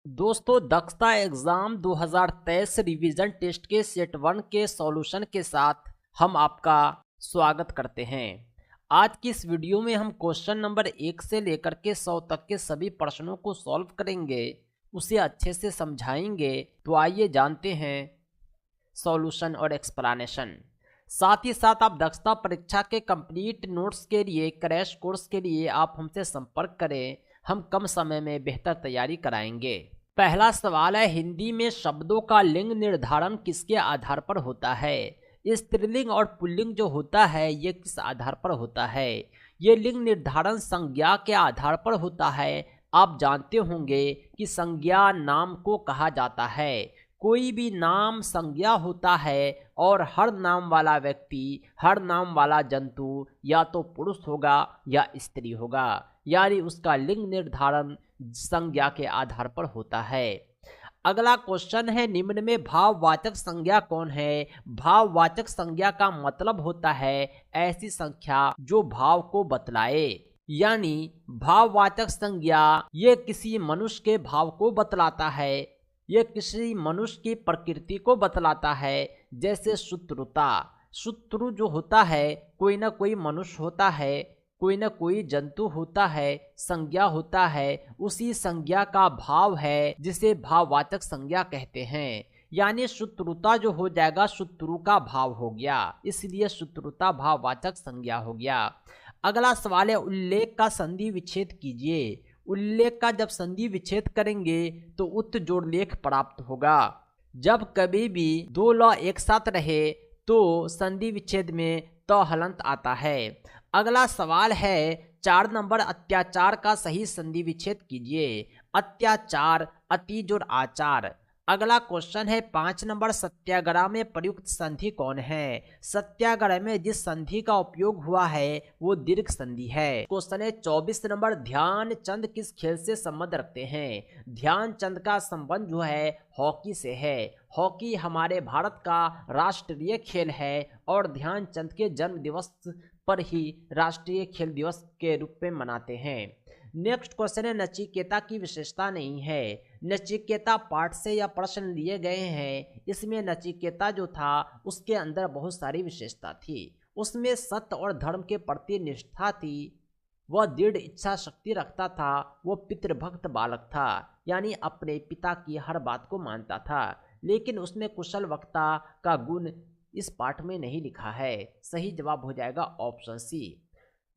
दोस्तों, दक्षता exam 2023 revision test के सेट 1 के सॉल्यूशन के साथ हम आपका स्वागत करते हैं। आज की इस वीडियो में हम क्वेश्चन नंबर 1 से लेकर के 100 तक के सभी प्रश्नों को सॉल्व करेंगे, उसे अच्छे से समझाएंगे। तो आइए जानते हैं सॉल्यूशन और एक्सप्लेनेशन। साथ ही साथ आप दक्षता परीक्षा के कंप्लीट नोट्स के लिए, क्रैश कोर्स के लिए आप हमसे संपर्क करें। हम कम समय में बेहतर तैयारी कराएंगे। पहला सवाल है, हिंदी में शब्दों का लिंग निर्धारण किसके आधार पर होता है? स्त्रीलिंग और पुल्लिंग जो होता है ये किस आधार पर होता है? ये लिंग निर्धारण संज्ञा के आधार पर होता है। आप जानते होंगे कि संज्ञा नाम को कहा जाता है। कोई भी नाम संज्ञा होता है और हर नाम वाला व्यक्ति, हर नाम वाला जंतु या तो पुरुष होगा या स्त्री होगा, यानी उसका लिंग निर्धारण संज्ञा के आधार पर होता है। अगला क्वेश्चन है, निम्न में भाववाचक संज्ञा कौन है? भाववाचक संज्ञा का मतलब होता है ऐसी संख्या जो भाव को बतलाए, यानी भाववाचक संज्ञा ये किसी मनुष्य के भाव को बतलाता है, ये किसी मनुष्य की प्रकृति को बतलाता है। जैसे शत्रुता, शत्रु जो होता है कोई ना कोई मनुष्य होता है, कोई ना कोई जंतु होता है, संज्ञा होता है, उसी संज्ञा का भाव है जिसे भाववाचक संज्ञा कहते हैं। यानी शत्रुता जो हो जाएगा शत्रु का भाव हो गया, इसलिए शत्रुता भाववाचक संज्ञा हो गया। अगला सवाल है, उल्लेख का संधि विच्छेद कीजिए। उल्लेख का जब संधि विच्छेद करेंगे तो उक्त जोड़ लेख प्राप्त होगा। जब कभी भी दो लॉ एक साथ रहे तो संधि विच्छेद में तो हलंत आता है। अगला सवाल है, 4 नंबर, अत्याचार का सही संधि विच्छेद कीजिए। अत्याचार, अति जोड़ आचार। अगला क्वेश्चन है 5 नंबर, सत्याग्रह में प्रयुक्त संधि कौन है? सत्याग्रह में जिस संधि का उपयोग हुआ है वो दीर्घ संधि है। क्वेश्चन है 24 नंबर, ध्यानचंद किस खेल से संबंध रखते हैं? ध्यानचंद का संबंध जो है हॉकी से है। हॉकी हमारे भारत का राष्ट्रीय खेल है और ध्यानचंद के जन्म दिवस पर ही राष्ट्रीय खेल दिवस के रूप में मनाते हैं। नेक्स्ट क्वेश्चन है, नचिकेता की विशेषता नहीं है। नचिकेता पाठ से या प्रश्न लिए गए हैं। इसमें नचिकेता जो था उसके अंदर बहुत सारी विशेषता थी। उसमें सत्य और धर्म के प्रति निष्ठा थी, वह दृढ़ इच्छा शक्ति रखता था, वो पितृभक्त बालक था, यानी अपने पिता की हर बात को मानता था। लेकिन उसमें कुशल वक्ता का गुण इस पाठ में नहीं लिखा है। सही जवाब हो जाएगा ऑप्शन सी।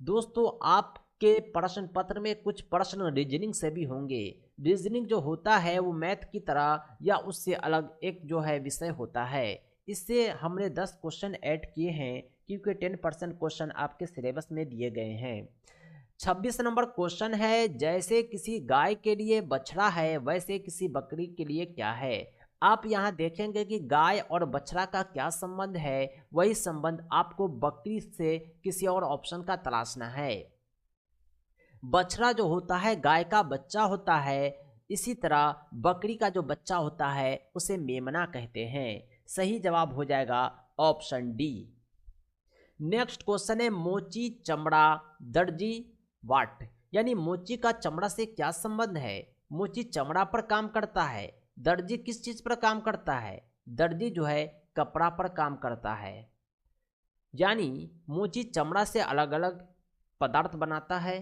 दोस्तों, आपके प्रश्न पत्र में कुछ प्रश्न रीजनिंग से भी होंगे। रीजनिंग जो होता है वो मैथ की तरह या उससे अलग एक जो है विषय होता है। इससे हमने 10 क्वेश्चन ऐड किए हैं क्योंकि 10% क्वेश्चन आपके सिलेबस में दिए गए हैं। 26 नंबर क्वेश्चन है, जैसे किसी गाय के लिए बछड़ा है वैसे किसी बकरी के लिए क्या है? आप यहाँ देखेंगे कि गाय और बछड़ा का क्या संबंध है, वही संबंध आपको बकरी से किसी और ऑप्शन का तलाशना है। बछड़ा जो होता है गाय का बच्चा होता है, इसी तरह बकरी का जो बच्चा होता है उसे मेमना कहते हैं। सही जवाब हो जाएगा ऑप्शन डी। नेक्स्ट क्वेश्चन है, मोची, चमड़ा, दर्जी, वाट, यानी मोची का चमड़ा से क्या संबंध है? मोची चमड़ा पर काम करता है, दर्जी किस चीज पर काम करता है? दर्जी जो है कपड़ा पर काम करता है। यानी मोची चमड़ा से अलग अलग पदार्थ बनाता है,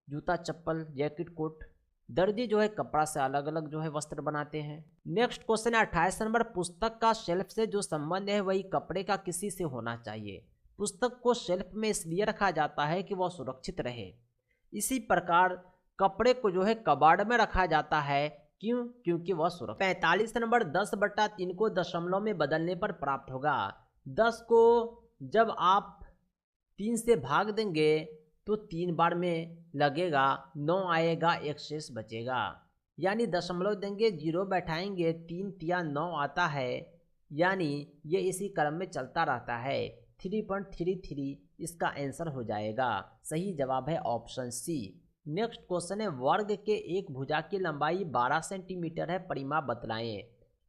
जूता, चप्पल, जैकेट, कोट। दर्जी जो है कपड़ा से अलग अलग जो है वस्त्र बनाते हैं। नेक्स्ट क्वेश्चन है 28 नंबर, पुस्तक का शेल्फ से जो संबंध है वही कपड़े का किसी से होना चाहिए। पुस्तक को शेल्फ में इसलिए रखा जाता है कि वह सुरक्षित रहे। इसी प्रकार कपड़े को जो है कबाड़ में रखा जाता है, क्यों? क्योंकि वह सुरक्षित। 45 नंबर, 10/3 को दशमलव में बदलने पर प्राप्त होगा। 10 को जब आप 3 से भाग देंगे तो 3 बार में लगेगा, 9 आएगा, एक शेष बचेगा। यानी दशमलव देंगे, 0 बैठाएंगे, 3 तिया 9 आता है, यानी ये इसी क्रम में चलता रहता है। 3.33 इसका आंसर हो जाएगा। सही जवाब है ऑप्शन सी। नेक्स्ट क्वेश्चन है, वर्ग के एक भुजा की लंबाई 12 सेंटीमीटर है, परिमाप बतलाएं।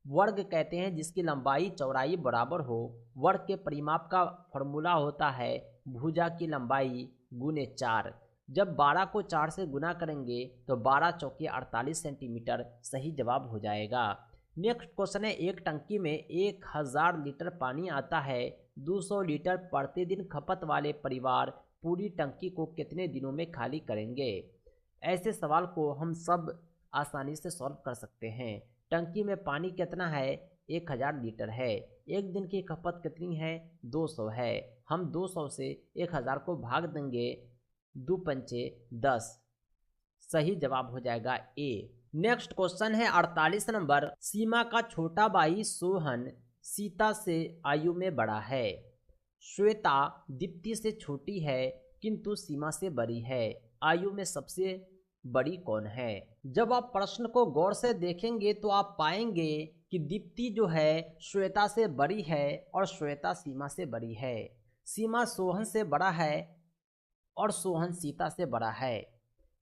वर्ग कहते हैं जिसकी लंबाई चौड़ाई बराबर हो। वर्ग के परिमाप का फॉर्मूला होता है भुजा की लंबाई गुने 4। जब 12 को 4 से गुना करेंगे तो 12 चौके 48 सेंटीमीटर सही जवाब हो जाएगा। नेक्स्ट क्वेश्चन है, एक टंकी में 1000 लीटर पानी आता है, 200 लीटर प्रतिदिन खपत वाले परिवार पूरी टंकी को कितने दिनों में खाली करेंगे। ऐसे सवाल को हम सब आसानी से सॉल्व कर सकते हैं। टंकी में पानी कितना है, 1000 लीटर है। एक दिन की खपत कितनी है, 200 है। हम 200 से 1000 को भाग देंगे, 2 पंचे 10, सही जवाब हो जाएगा ए। नेक्स्ट क्वेश्चन है 48 नंबर, सीमा का छोटा भाई सोहन सीता से आयु में बड़ा है। श्वेता दीप्ति से छोटी है किंतु सीमा से बड़ी है। आयु में सबसे बड़ी कौन है। जब आप प्रश्न को गौर से देखेंगे तो आप पाएंगे कि दीप्ति जो है श्वेता से बड़ी है और श्वेता सीमा से बड़ी है। सीमा सोहन से बड़ा है और सोहन सीता से बड़ा है।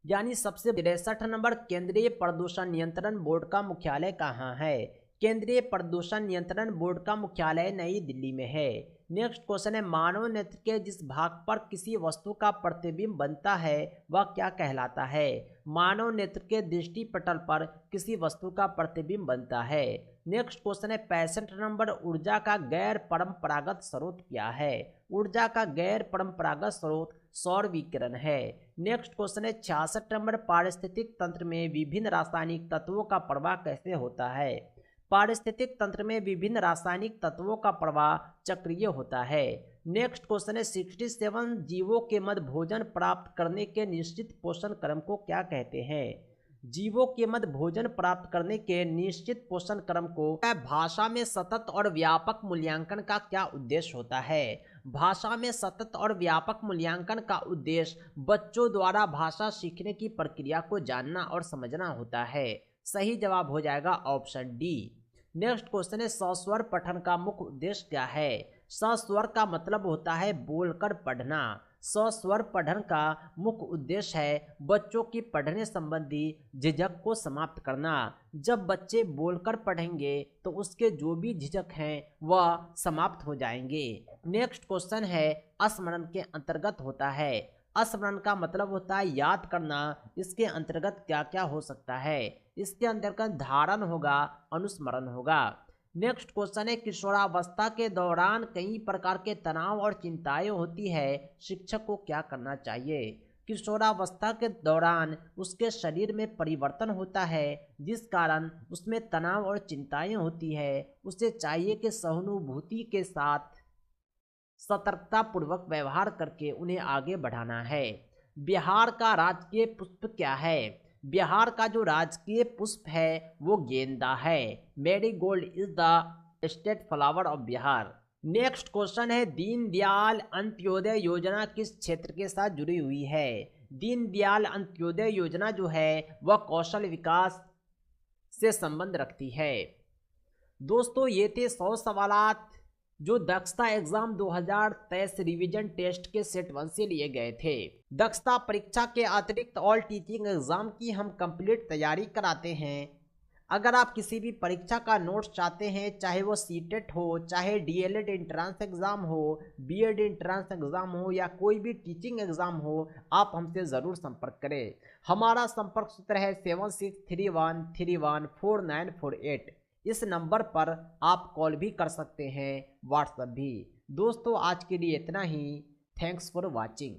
यानी सबसे 63 नंबर, केंद्रीय प्रदूषण नियंत्रण बोर्ड का मुख्यालय कहाँ है। केंद्रीय प्रदूषण नियंत्रण बोर्ड का मुख्यालय नई दिल्ली में है। नेक्स्ट क्वेश्चन है, मानव नेत्र के जिस भाग पर किसी वस्तु का प्रतिबिंब बनता है वह क्या कहलाता है। मानव नेत्र के दृष्टि पटल पर किसी वस्तु का प्रतिबिंब बनता है। नेक्स्ट क्वेश्चन है 65 नंबर, ऊर्जा का गैर परंपरागत स्रोत क्या है। ऊर्जा का गैर परंपरागत स्रोत सौर विकिरण है। नेक्स्ट क्वेश्चन है 66 नंबर, पारिस्थितिक तंत्र में विभिन्न रासायनिक तत्वों का प्रवाह कैसे होता है। पारिस्थितिक तंत्र में विभिन्न रासायनिक तत्वों का प्रवाह चक्रीय होता है। नेक्स्ट क्वेश्चन है 67, जीवों के मध्य भोजन प्राप्त करने के निश्चित पोषण क्रम को क्या कहते हैं। जीवों के मध्य भोजन प्राप्त करने के निश्चित पोषण क्रम को भाषा में सतत और व्यापक मूल्यांकन का क्या उद्देश्य होता है। भाषा में सतत और व्यापक मूल्यांकन का उद्देश्य बच्चों द्वारा भाषा सीखने की प्रक्रिया को जानना और समझना होता है। सही जवाब हो जाएगा ऑप्शन डी। नेक्स्ट क्वेश्चन है, सस्वर पठन का मुख्य उद्देश्य क्या है। सस्वर का मतलब होता है बोलकर पढ़ना। सस्वर पठन का मुख्य उद्देश्य है बच्चों की पढ़ने संबंधी झिझक को समाप्त करना। जब बच्चे बोलकर पढ़ेंगे तो उसके जो भी झिझक हैं वह समाप्त हो जाएंगे। नेक्स्ट क्वेश्चन है, स्मरण के अंतर्गत होता है। स्मरण का मतलब होता है याद करना। इसके अंतर्गत क्या क्या हो सकता है। इसके अंतर्गत धारण होगा, अनुस्मरण होगा। नेक्स्ट क्वेश्चन है, किशोरावस्था के दौरान कई प्रकार के तनाव और चिंताएं होती है, शिक्षक को क्या करना चाहिए। किशोरावस्था के दौरान उसके शरीर में परिवर्तन होता है जिस कारण उसमें तनाव और चिंताएं होती है। उसे चाहिए कि सहानुभूति के साथ सतर्कता पूर्वक व्यवहार करके उन्हें आगे बढ़ाना है। बिहार का राजकीय पुष्प क्या है। बिहार का जो राजकीय पुष्प है वो गेंदा है। Marigold is the state flower of Bihar. Next question है, दीनदयाल अंत्योदय योजना किस क्षेत्र के साथ जुड़ी हुई है। दीनदयाल अंत्योदय योजना जो है वह कौशल विकास से संबंध रखती है। दोस्तों ये थे 100 सवालात जो दक्षता एग्जाम 2023 रिवीजन टेस्ट के सेट 1 से लिए गए थे। दक्षता परीक्षा के अतिरिक्त ऑल टीचिंग एग्जाम की हम कंप्लीट तैयारी कराते हैं। अगर आप किसी भी परीक्षा का नोट्स चाहते हैं, चाहे वो सीटेट हो, चाहे डीएलएड एंट्रांस एग्जाम हो, बीएड एंट्रांस एग्जाम हो या कोई भी टीचिंग एग्जाम हो, आप हमसे ज़रूर संपर्क करें। हमारा संपर्क सूत्र है 7631314948। इस नंबर पर आप कॉल भी कर सकते हैं, व्हाट्सएप भी। दोस्तों आज के लिए इतना ही। Thanks for watching.